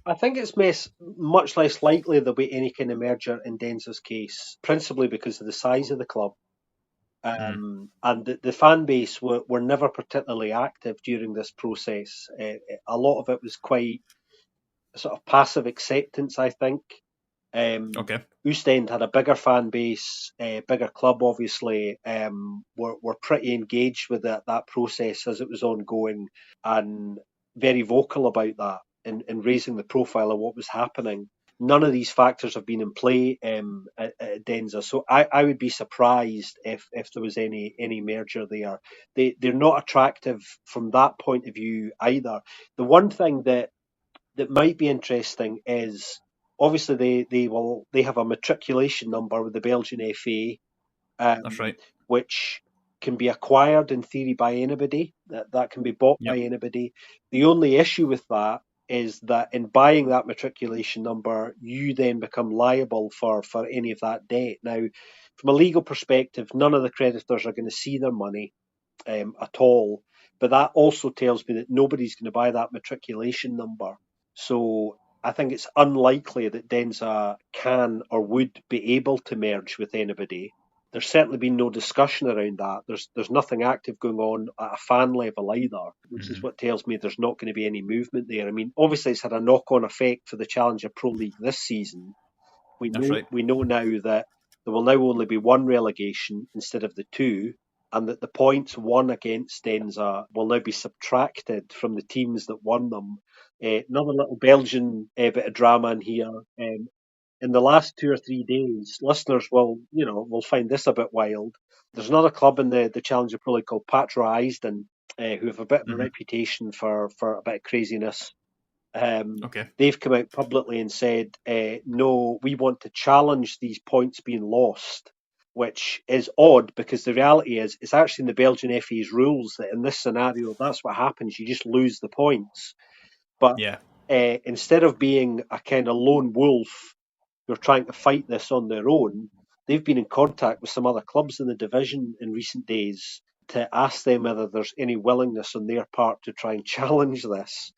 I think it's much less likely there'll be any kind of merger in Deinze's case, principally because of the size of the club. And the fan base were never particularly active during this process. A lot of it was quite sort of passive acceptance, I think. Okay. Ostend had a bigger fan base, bigger club, obviously. Were pretty engaged with that process as it was ongoing, and very vocal about that in raising the profile of what was happening. None of these factors have been in play at Deinze, so I would be surprised if there was any merger there. They're not attractive from that point of view either. The one thing that might be interesting is obviously they have a matriculation number with the Belgian FA, That's right. which can be acquired in theory by anybody. That can be bought by anybody. The only issue with that is that in buying that matriculation number, you then become liable for any of that debt. Now, from a legal perspective, none of the creditors are going to see their money at all. But that also tells me that nobody's going to buy that matriculation number. So I think it's unlikely that Deinze can or would be able to merge with anybody. There's certainly been no discussion around that. There's nothing active going on at a fan level either, which is what tells me there's not going to be any movement there. I mean, obviously it's had a knock-on effect for the Challenger Pro League this season. We know now that there will now only be one relegation instead of the two, and that the points won against Deinze will now be subtracted from the teams that won them. Another little Belgian bit of drama in here. In the last 2 or 3 days, listeners will find this a bit wild. There's another club in the Challenger Pro League called Patro Eisden, who have a bit of a reputation for a bit of craziness. They've come out publicly and said, no, we want to challenge these points being lost, which is odd because the reality is it's actually in the Belgian FA's rules that in this scenario, that's what happens. You just lose the points. But instead of being a kind of lone wolf who are trying to fight this on their own, they've been in contact with some other clubs in the division in recent days to ask them whether there's any willingness on their part to try and challenge this.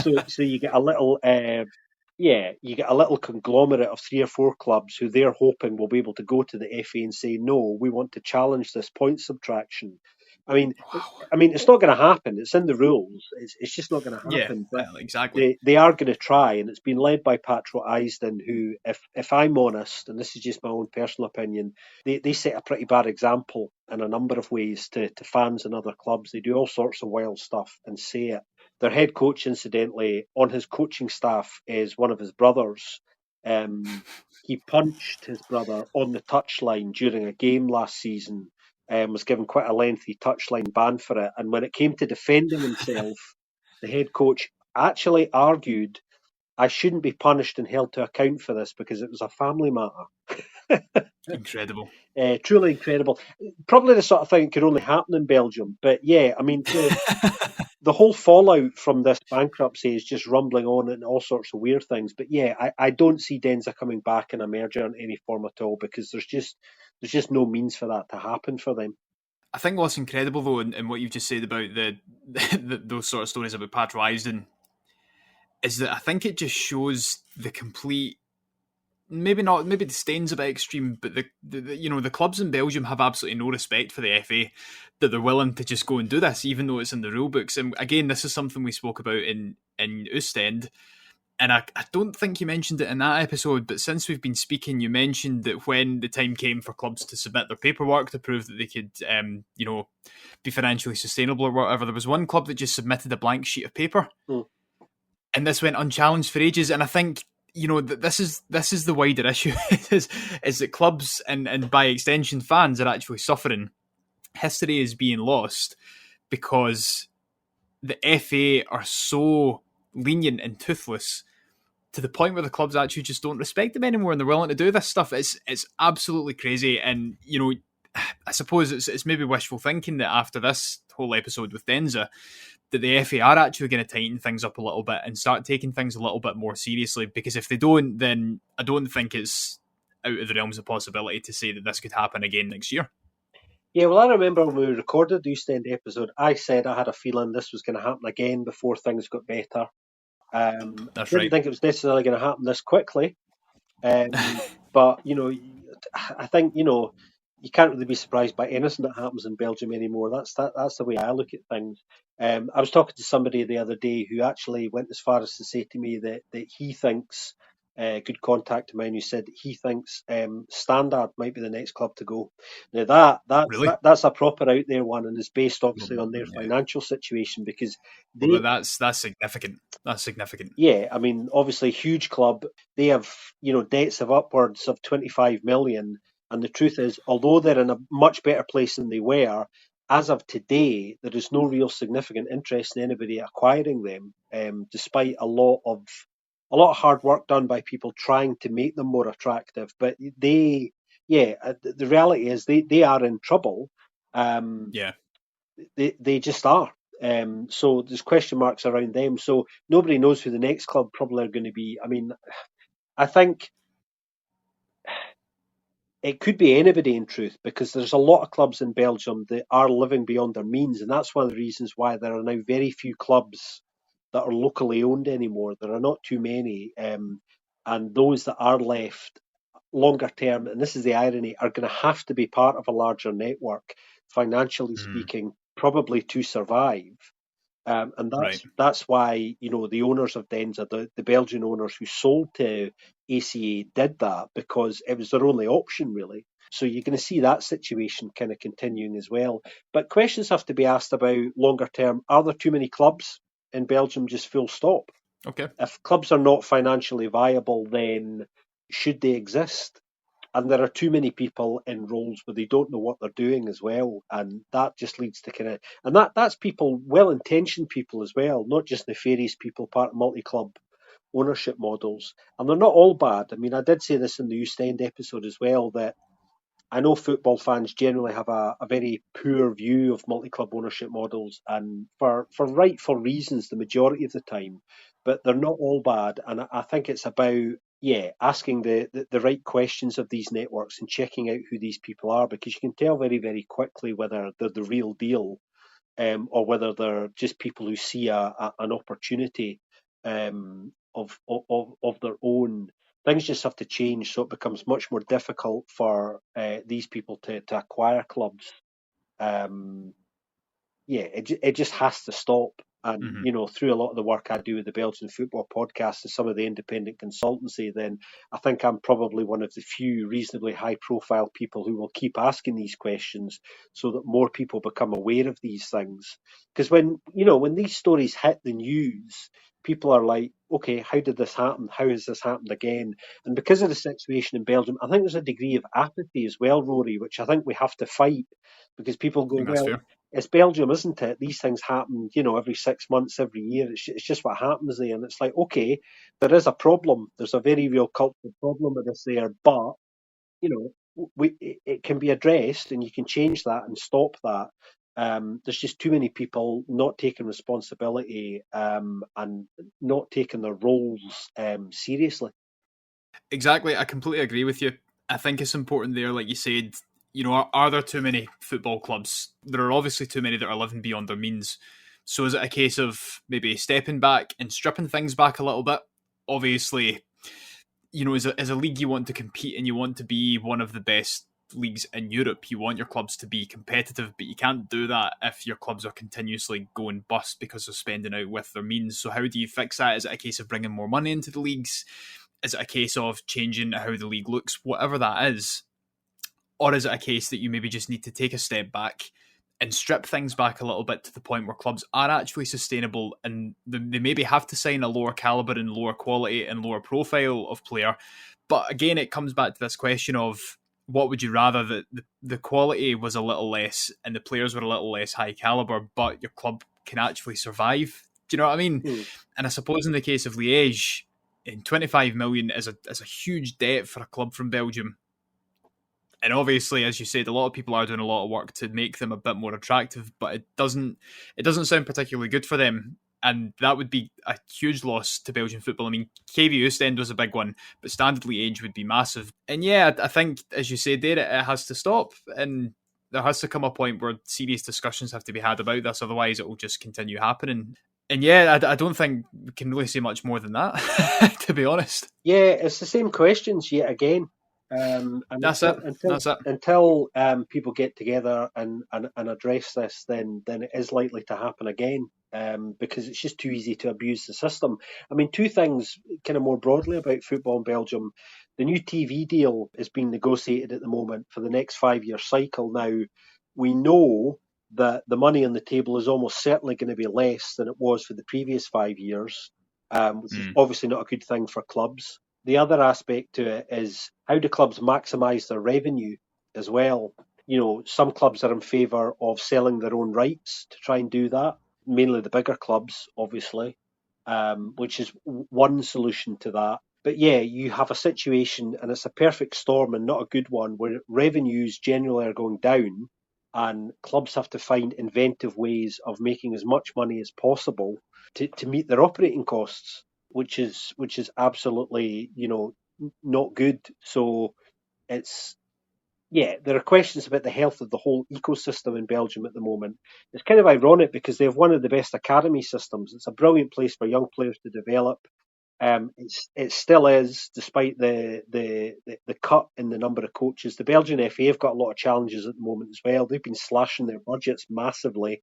So you get a little, you get a little conglomerate of 3 or 4 clubs who they're hoping will be able to go to the FA and say, no, we want to challenge this point subtraction. I mean, it's not going to happen. It's in the rules. It's just not going to happen. But exactly. They are going to try, and it's been led by Patro Eisden, who, if I'm honest, and this is just my own personal opinion, they set a pretty bad example in a number of ways to fans and other clubs. They do all sorts of wild stuff and say it. Their head coach, incidentally, on his coaching staff is one of his brothers. He punched his brother on the touchline during a game last season. Was given quite a lengthy touchline ban for it. And when it came to defending himself, the head coach actually argued, I shouldn't be punished and held to account for this because it was a family matter. Incredible. Truly incredible. Probably the sort of thing that could only happen in Belgium. But yeah, I mean, the whole fallout from this bankruptcy is just rumbling on and all sorts of weird things. But yeah, I don't see Deinze coming back in a merger in any form at all because there's just no means for that to happen for them. I think what's incredible though, in what you've just said about those sort of stories about Patro Eisden, is that I think it just shows the complete. Maybe the Stain's a bit extreme, but the clubs in Belgium have absolutely no respect for the FA, that they're willing to just go and do this, even though it's in the rule books. And again, this is something we spoke about in Ostend, and I don't think you mentioned it in that episode, but since we've been speaking, you mentioned that when the time came for clubs to submit their paperwork to prove that they could, be financially sustainable or whatever, there was one club that just submitted a blank sheet of paper, and this went unchallenged for ages. And I think, this is the wider issue is that clubs and by extension fans are actually suffering. History is being lost because the FA are so lenient and toothless to the point where the clubs actually just don't respect them anymore and they're willing to do this stuff. It's absolutely crazy. And, I suppose it's maybe wishful thinking that after this whole episode with Deinze, that the FA are actually going to tighten things up a little bit and start taking things a little bit more seriously. Because if they don't, then I don't think it's out of the realms of possibility to say that this could happen again next year. Yeah, well, I remember when we recorded the East End episode, I said I had a feeling this was going to happen again before things got better. That's Didn't right. think it was necessarily going to happen this quickly. But, I think, you can't really be surprised by anything that happens in Belgium anymore. That's the way I look at things. I was talking to somebody the other day who actually went as far as to say to me that he thinks, good contact of mine, who said that he thinks Standard might be the next club to go. Now Really? that's a proper out there one, and is based Well, obviously on their yeah. financial situation, because Well, they, but that's significant. That's significant. yeah, I mean, obviously, huge club. They have, debts of upwards of 25 million. And the truth is, although they're in a much better place than they were, as of today, there is no real significant interest in anybody acquiring them, despite a lot of hard work done by people trying to make them more attractive. But the reality is they are in trouble. Um, Yeah. they just are. So there's question marks around them. So nobody knows who the next club probably are going to be. I mean, I think it could be anybody in truth, because there's a lot of clubs in Belgium that are living beyond their means, and that's one of the reasons why there are now very few clubs that are locally owned anymore. There are not too many, and those that are left longer term, and this is the irony, are going to have to be part of a larger network, financially Mm, speaking, probably to survive. And right. that's why the owners of Deinze, the Belgian owners who sold to ACA, did that, because it was their only option really. So you're going to see that situation kind of continuing as well. But questions have to be asked about longer term. Are there too many clubs in Belgium? Just full stop. Okay. If clubs are not financially viable, then should they exist? And there are too many people in roles where they don't know what they're doing as well, and that just leads to kind of, and that's people, well-intentioned people as well, not just nefarious people part of multi-club ownership models. And they're not all bad. I mean, I did say this in the East End episode as well, that I know football fans generally have a very poor view of multi-club ownership models, and for rightful reasons the majority of the time, but they're not all bad. And I think it's about, asking the right questions of these networks and checking out who these people are, because you can tell very, very quickly whether they're the real deal, or whether they're just people who see an opportunity, of their own. Things just have to change, so it becomes much more difficult for these people to acquire clubs. Um, it just has to stop. And Hmm. through a lot of the work I do with the Belgian Football Podcast and some of the independent consultancy, then I think I'm probably one of the few reasonably high-profile people who will keep asking these questions, so that more people become aware of these things. Because when these stories hit the news, people are like, okay, how did this happen? How has this happened again? And because of the situation in Belgium, I think there's a degree of apathy as well, Rory, which I think we have to fight, because people I go, think that's well, fair. it's Belgium, isn't it? These things happen, every 6 months, every year. It's just what happens there. And it's like, okay, there is a problem. There's a very real cultural problem with this there, but, it can be addressed, and you can change that and stop that. There's just too many people not taking responsibility, and not taking their roles seriously. Exactly. I completely agree with you. I think it's important there, like you said, are there too many football clubs? There are obviously too many that are living beyond their means. So is it a case of maybe stepping back and stripping things back a little bit? Obviously, as a league, you want to compete and you want to be one of the best leagues in Europe. You want your clubs to be competitive, but you can't do that if your clubs are continuously going bust because of spending out with their means. So how do you fix that? Is it a case of bringing more money into the leagues? Is it a case of changing how the league looks? Whatever that is, or is it a case that you maybe just need to take a step back and strip things back a little bit to the point where clubs are actually sustainable and they maybe have to sign a lower caliber and lower quality and lower profile of player? But again, it comes back to this question of what would you rather, that the quality was a little less and the players were a little less high caliber, but your club can actually survive? Do you know what I mean? Hmm. And I suppose in the case of Liège, in 25 million is a huge debt for a club from Belgium. And obviously, as you said, a lot of people are doing a lot of work to make them a bit more attractive, but it doesn't sound particularly good for them. And that would be a huge loss to Belgian football. I mean, KV Ostend was a big one, but Standard Liège would be massive. And yeah, I think, as you said there, it has to stop. And there has to come a point where serious discussions have to be had about this. Otherwise, it will just continue happening. And yeah, I don't think we can really say much more than that, to be honest. Yeah, it's the same questions yet again. And That's it. Until people get together and address this, then it is likely to happen again. Because it's just too easy to abuse the system. I mean, two things kind of more broadly about football in Belgium. The new TV deal is being negotiated at the moment for the next 5-year cycle. Now, we know that the money on the table is almost certainly going to be less than it was for the previous 5 years, which is obviously not a good thing for clubs. The other aspect to it is, how do clubs maximise their revenue as well? You know, some clubs are in favour of selling their own rights to try and do that, mainly the bigger clubs, obviously, which is one solution to that. But yeah, you have a situation, and it's a perfect storm and not a good one, where revenues generally are going down, and clubs have to find inventive ways of making as much money as possible to meet their operating costs, which is absolutely, not good. So it's, yeah, there are questions about the health of the whole ecosystem in Belgium at the moment. It's kind of ironic because they have one of the best academy systems. It's a brilliant place for young players to develop. It still is, despite the cut in the number of coaches. The Belgian FA have got a lot of challenges at the moment as well. They've been slashing their budgets massively.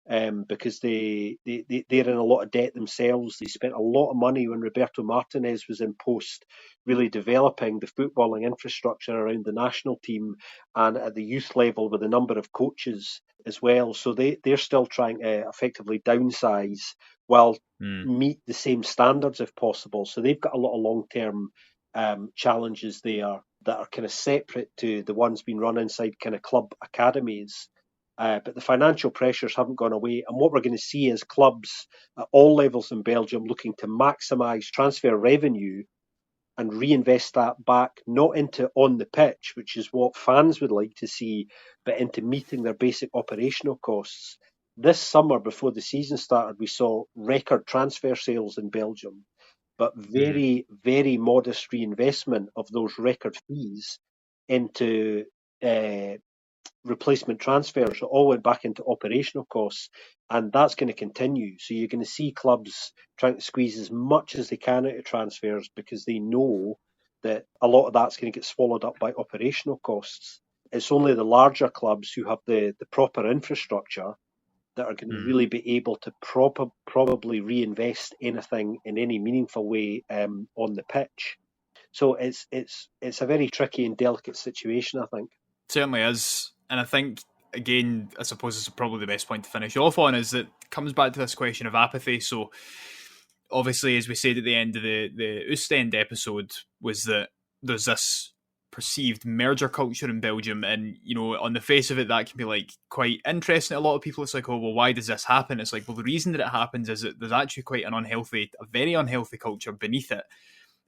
Because they're in a lot of debt themselves. They spent a lot of money when Roberto Martinez was in post, really developing the footballing infrastructure around the national team and at the youth level with a number of coaches as well. So they're still trying to effectively downsize while meet the same standards if possible. So they've got a lot of long-term challenges there that are kind of separate to the ones being run inside kind of club academies. But the financial pressures haven't gone away. And what we're going to see is clubs at all levels in Belgium looking to maximise transfer revenue and reinvest that back, not into on the pitch, which is what fans would like to see, but into meeting their basic operational costs. This summer, before the season started, we saw record transfer sales in Belgium, but very, very modest reinvestment of those record fees into replacement transfers. It all went back into operational costs, and that's going to continue. So you're going to see clubs trying to squeeze as much as they can out of transfers because they know that a lot of that's going to get swallowed up by operational costs. It's only the larger clubs who have the proper infrastructure that are going to really be able to probably reinvest anything in any meaningful way on the pitch. So it's a very tricky and delicate situation, I think. Certainly is. And I think, again, I suppose this is probably the best point to finish off on, is that it comes back to this question of apathy. So obviously, as we said at the end of the Ostend episode, was that there's this perceived merger culture in Belgium, and on the face of it, that can be like quite interesting to a lot of people. It's like, oh well, why does this happen? It's like, well, the reason that it happens is that there's actually quite a very unhealthy culture beneath it,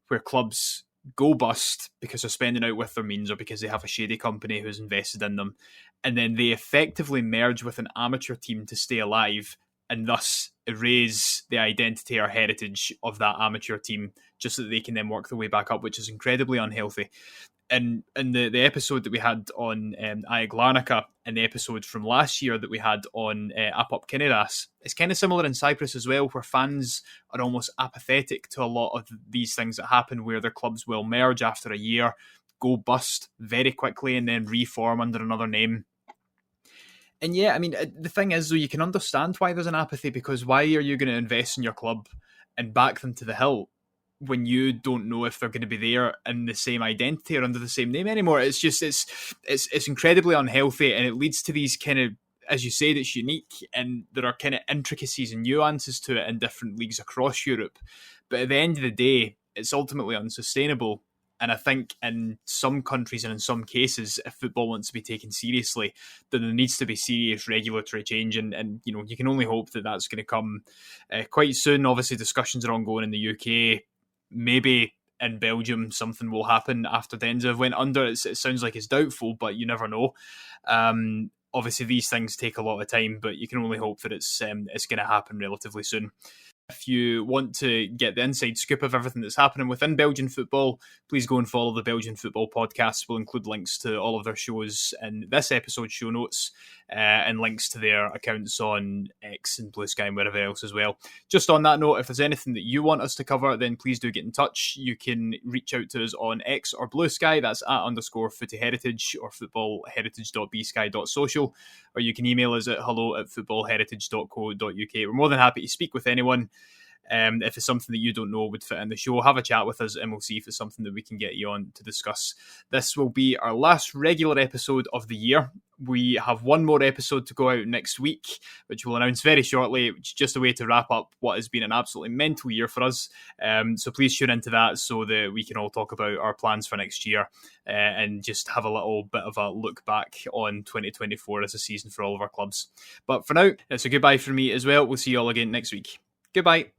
where clubs go bust because they're spending out with their means or because they have a shady company who's invested in them, and then they effectively merge with an amateur team to stay alive, and thus erase the identity or heritage of that amateur team just so that they can then work their way back up, which is incredibly unhealthy. And in the episode that we had on Aig Larnaca and the episode from last year that we had on Apop Kiniras, it's kind of similar in Cyprus as well, where fans are almost apathetic to a lot of these things that happen, where their clubs will merge after a year, go bust very quickly, and then reform under another name. And yeah, I mean, the thing is, though, you can understand why there's an apathy, because why are you going to invest in your club and back them to the hill when you don't know if they're going to be there in the same identity or under the same name anymore? It's just, it's incredibly unhealthy, and it leads to these kind of, as you said, it's unique, and there are kind of intricacies and nuances to it in different leagues across Europe. But at the end of the day, it's ultimately unsustainable. And I think in some countries and in some cases, if football wants to be taken seriously, then there needs to be serious regulatory change. And you can only hope that that's going to come quite soon. Obviously, discussions are ongoing in the UK. Maybe in Belgium something will happen after Deinze went under. It sounds like it's doubtful, but you never know. obviously these things take a lot of time, but you can only hope that it's going to happen relatively soon. If you want to get the inside scoop of everything that's happening within Belgian football, please go and follow the Belgian Football Podcast. We'll include links to all of their shows in this episode's show notes, and links to their accounts on X and BlueSky and wherever else as well. Just on that note, if there's anything that you want us to cover, then please do get in touch. You can reach out to us on X or BlueSky, that's @_footyheritage or footballheritage.bsky.social, or you can email us at hello@footballheritage.co.uk. We're more than happy to speak with anyone. If it's something that you don't know would fit in the show, have a chat with us and we'll see if it's something that we can get you on to discuss. This will be our last regular episode of the year. We have one more episode to go out next week, which we'll announce very shortly, which is just a way to wrap up what has been an absolutely mental year for us. So please tune into that so that we can all talk about our plans for next year, and just have a little bit of a look back on 2024 as a season for all of our clubs. But for now, it's a goodbye from me as well. We'll see you all again next week. Goodbye.